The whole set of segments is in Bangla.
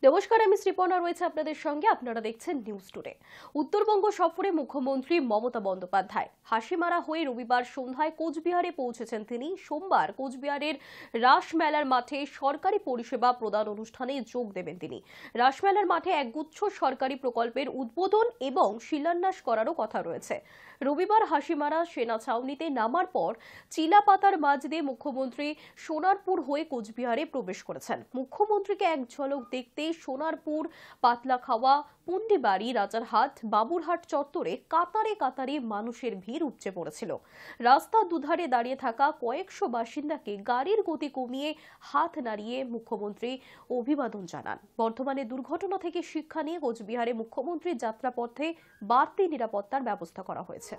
নমস্কার, আমি শ্রীপর্ণা রয়েছে আপনাদের সঙ্গে। আপনারা দেখছেন নিউজ টুডে। উত্তরবঙ্গ সফরে মুখ্যমন্ত্রী মমতা বন্দ্যোপাধ্যায় হাসিমারা হয়ে রবিবার সন্ধ্যায় কোচবিহারে পৌঁছেছেন তিনি। সোমবার কোচবিহারের রাসমেলার মাঠে সরকারি পরিষেবা প্রদান অনুষ্ঠানে যোগ দেবেন তিনি। রাসমেলার মাঠে একগুচ্ছ সরকারি প্রকল্পের উদ্বোধন এবং শিলান্যাস করারও কথা রয়েছে। রবিবার হাসিমারা সেনা ছাউনিতে নামার পর চিলাপাতার মাঝ দিয়ে মুখ্যমন্ত্রী সোনারপুর হয়ে কোচবিহারে প্রবেশ করেছেন। মুখ্যমন্ত্রীকে এক ঝলক দেখতে সোনারপুর, পাতলাখাওয়া, পুন্ডিবাড়ি, রাজারহাট, বাবুরহাট চত্বরে কাতারে কাতারে মানুষের ভিড় উপচে পড়েছিল। রাস্তার দুধারে দাঁড়িয়ে থাকা কয়েকশো বাসিন্দাকে গাড়ির গতি কমিয়ে হাত নাড়িয়ে মুখ্যমন্ত্রী অভিবাদন জানান। বর্তমানে দুর্ঘটনা থেকে শিক্ষা নিয়ে কোচবিহারে মুখ্যমন্ত্রীর যাত্রাপথে বাড়তি নিরাপত্তার ব্যবস্থা করা হয়েছে।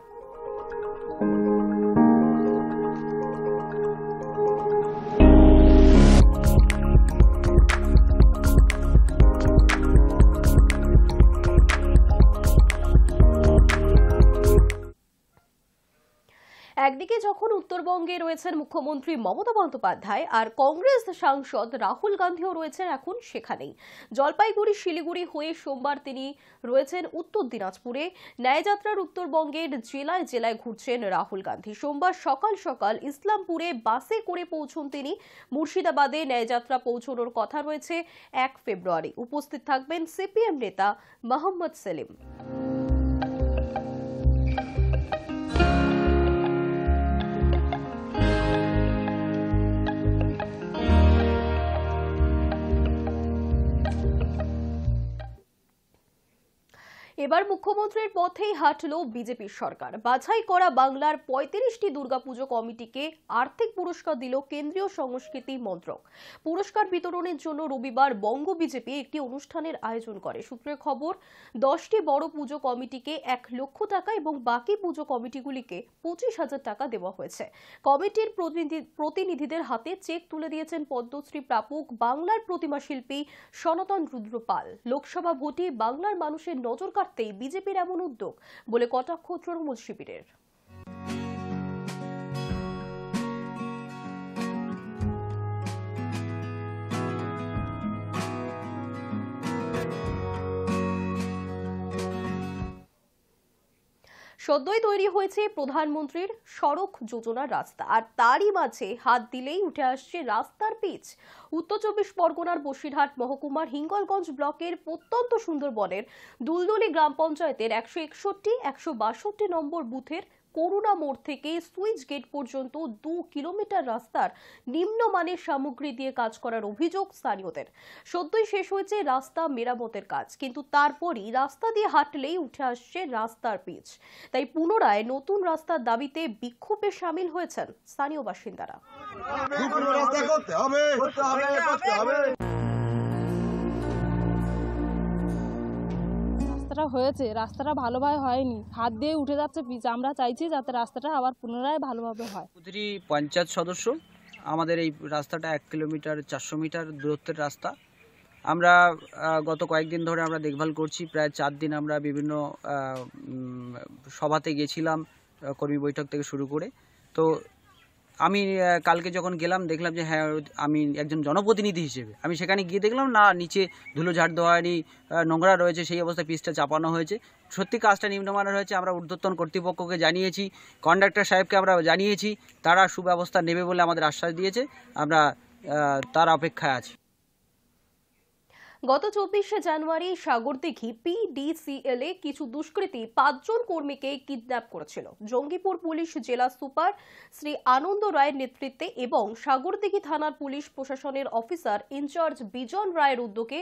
একদিকে যখন উত্তরবঙ্গে রয়েছেন মুখ্যমন্ত্রী মমতা বন্দ্যোপাধ্যায়, আর কংগ্রেস সাংসদ রাহুল গান্ধীও রয়েছেন এখন সেখানেই। জলপাইগুড়ি, শিলিগুড়ি হয়ে সোমবার তিনি রয়েছেন উত্তর দিনাজপুরে। ন্যায়যাত্রার উত্তরবঙ্গের জেলায় জেলায় ঘুরছেন রাহুল গান্ধী। সোমবার সকাল সকাল ইসলামপুরে বাসে করে পৌঁছন তিনি। মুর্শিদাবাদে ন্যায়যাত্রা পৌঁছানোর কথা রয়েছে 1 ফেব্রুয়ারি। উপস্থিত থাকবেন সিপিএম নেতা মোহাম্মদ সেলিম। এবার মুখ্যমন্ত্রীর পথেই হাঁটল বিজেপির সরকার। বাছাই করা বাংলার 35টি দুর্গাপুজো কমিটিকে আর্থিক পুরস্কার দিল কেন্দ্রীয় সংস্কৃতি মন্ত্রক। পুরস্কার বিতরণের জন্য রবিবার বঙ্গ বিজেপি একটি অনুষ্ঠানের আয়োজন করে। সূত্রের খবর, 10টি বড় পুজো কমিটিকে 1 লক্ষ টাকা এবং বাকি পুজো কমিটিগুলিকে 25,000 টাকা দেওয়া হয়েছে। কমিটির প্রতিনিধিদের হাতে চেক তুলে দিয়েছেন পদ্মশ্রী প্রাপক বাংলার প্রতিমা শিল্পী সনাতন রুদ্র পাল। লোকসভা ভোটে বাংলার মানুষের নজর বিজেপির এমন উদ্যোগ বলে কটাক্ষ তৃণমূল শিবিরের। সদ্যই তৈরি হয়েছে প্রধানমন্ত্রীর সড়ক যোজনার রাস্তা, আর তারই মাঝে হাত দিলেই উঠে আসছে রাস্তার পিচ। উত্তর 24 পরগনার বসিরহাট মহকুমার হিঙ্গলগঞ্জ ব্লকের প্রত্যন্ত সুন্দরবনের দুলদুলি গ্রাম পঞ্চায়েতের 161, 162 নম্বর বুথের করুণা মোড় থেকে সুইচ গেট পর্যন্ত 2 কিলোমিটার রাস্তার নিম্নমানের সামগ্রী দিয়ে কাজ করার অভিযোগ স্থানীয়দের। সদ্যই শেষ হয়েছে রাস্তা মেরামতের কাজ, কিন্তু তারপরই রাস্তা দিয়ে হাঁটলেই উঠে আসছে রাস্তার পিচ। তাই পুনরায় নতুন রাস্তার দাবিতে বিক্ষোভে সামিল হয়েছেন স্থানীয় বাসিন্দারা। হয়েছে, রাস্তাটা ভালোভাবে হয়নি, হাত দিয়ে উঠে যাচ্ছে পিচ। আমরা চাইছি যাতে রাস্তাটা আবার পুনরায় ভালোভাবে হয়। প্রতিটি পঞ্চায়েত সদস্য আমাদের এই রাস্তাটা 1 কিলোমিটার 400 মিটার দূরত্বের রাস্তা। আমরা গত কয়েকদিন ধরে আমরা দেখভাল করছি। প্রায় 4 দিন আমরা বিভিন্ন সভাতে গেছিলাম, কর্মী বৈঠক থেকে শুরু করে। তো আমি কালকে যখন গেলাম দেখলাম যে হ্যাঁ, আমি একজন জনপ্রতিনিধি হিসেবে আমি সেখানে গিয়ে দেখলাম না, নিচে ধুলো ঝাড় দেওয়া হয়নি, নোংরা রয়েছে, সেই অবস্থায় পিচটা চাপানো হয়েছে। সত্যি কাজটা নিম্নমানের হয়েছে। আমরা ঊর্ধ্বতন কর্তৃপক্ষকে জানিয়েছি, কন্ডাক্টর সাহেবকে আমরা জানিয়েছি, তারা সুব্যবস্থা নেবে বলে আমাদের আশ্বাস দিয়েছে। আমরা তার অপেক্ষায় আছি। গত 24শে জানুয়ারি সাগরদিঘি PDCL এ কিছু দুষ্কৃতী 5 জন কর্মীকে কিডন্যাপ করেছিল। জঙ্গিপুর পুলিশ জেলা সুপার শ্রী আনন্দ রায়ের নেতৃত্বে এবং সাগরদিঘি থানার পুলিশ প্রশাসনের অফিসার ইনচার্জ বিজন রায়ের উদ্যোগে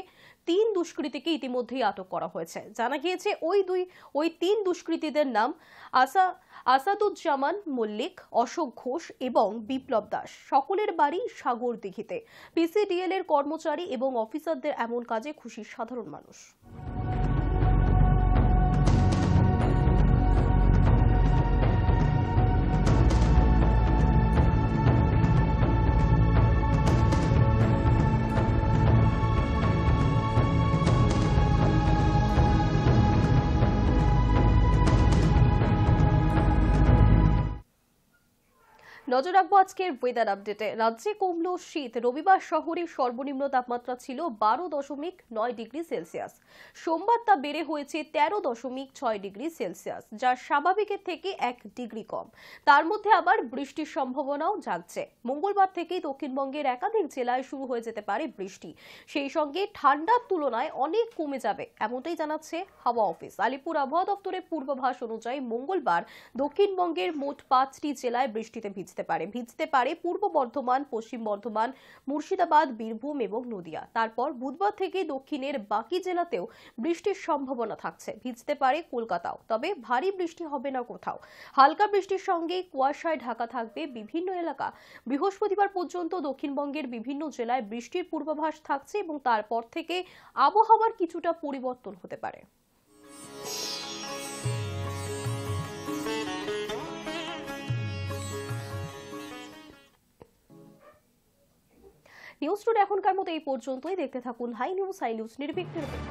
3 দুষ্কৃতীকে ইতিমধ্যেই আটক করা হয়েছে। জানা গিয়েছে ওই 3 দুষ্কৃতীদের নাম আসাদুজ্জামান মল্লিক, অশোক ঘোষ এবং বিপ্লব দাস। সকলের বাড়ি সাগরদিঘিতে। PCDL এর কর্মচারী এবং অফিসারদের এমন কাজে খুশি সাধারণ মানুষ। নজর রাখবো আজকের ওয়েদার আপডেটে। রাজ্যে কমলো শীত। রবিবার শহরের সর্বনিম্ন তাপমাত্রা ছিল 12.9 ডিগ্রি সেলসিয়াস। সোমবার তা বেড়ে হয়েছে 13.6 ডিগ্রি সেলসিয়াস, যা স্বাভাবিকের থেকে 1 ডিগ্রি কম। তার মধ্যে আবার বৃষ্টির সম্ভাবনাও জাগছে। মঙ্গলবার থেকেই দক্ষিণবঙ্গের একাধিক জেলায় শুরু হয়ে যেতে পারে বৃষ্টি। সেই সঙ্গে ঠান্ডার তুলনায় অনেক কমে যাবে, এমনটাই জানাচ্ছে হাওয়া অফিস। আলিপুর আবহাওয়া দপ্তরের পূর্বাভাস অনুযায়ী মঙ্গলবার দক্ষিণবঙ্গের মোট 5টি জেলায় বৃষ্টিতে ভিজতে পারে পূর্ব বর্ধমান, পশ্চিম বর্ধমান, মুর্শিদাবাদ, বীরভূম এবং নদিয়া। তারপর বুধবার থেকে দক্ষিণের বাকি জেলাতেও বৃষ্টির সম্ভাবনা থাকছে। ভিজতে পারে কলকাতাও, তবে ভারী বৃষ্টি হবে না কোথাও। হালকা বৃষ্টির সঙ্গে কুয়াশায় ঢাকা থাকবে বিভিন্ন এলাকা। বৃহস্পতিবার পর্যন্ত দক্ষিণবঙ্গের বিভিন্ন জেলায় বৃষ্টির পূর্বাভাস থাকছে এবং তারপর থেকে আবহাওয়ার কিছুটা পরিবর্তন হতে পারে। নিউজ টুডে এখনকার মতো এই পর্যন্তই। দেখতে থাকুন হাই নিউজ নির্ভীক নিরপেক্ষ।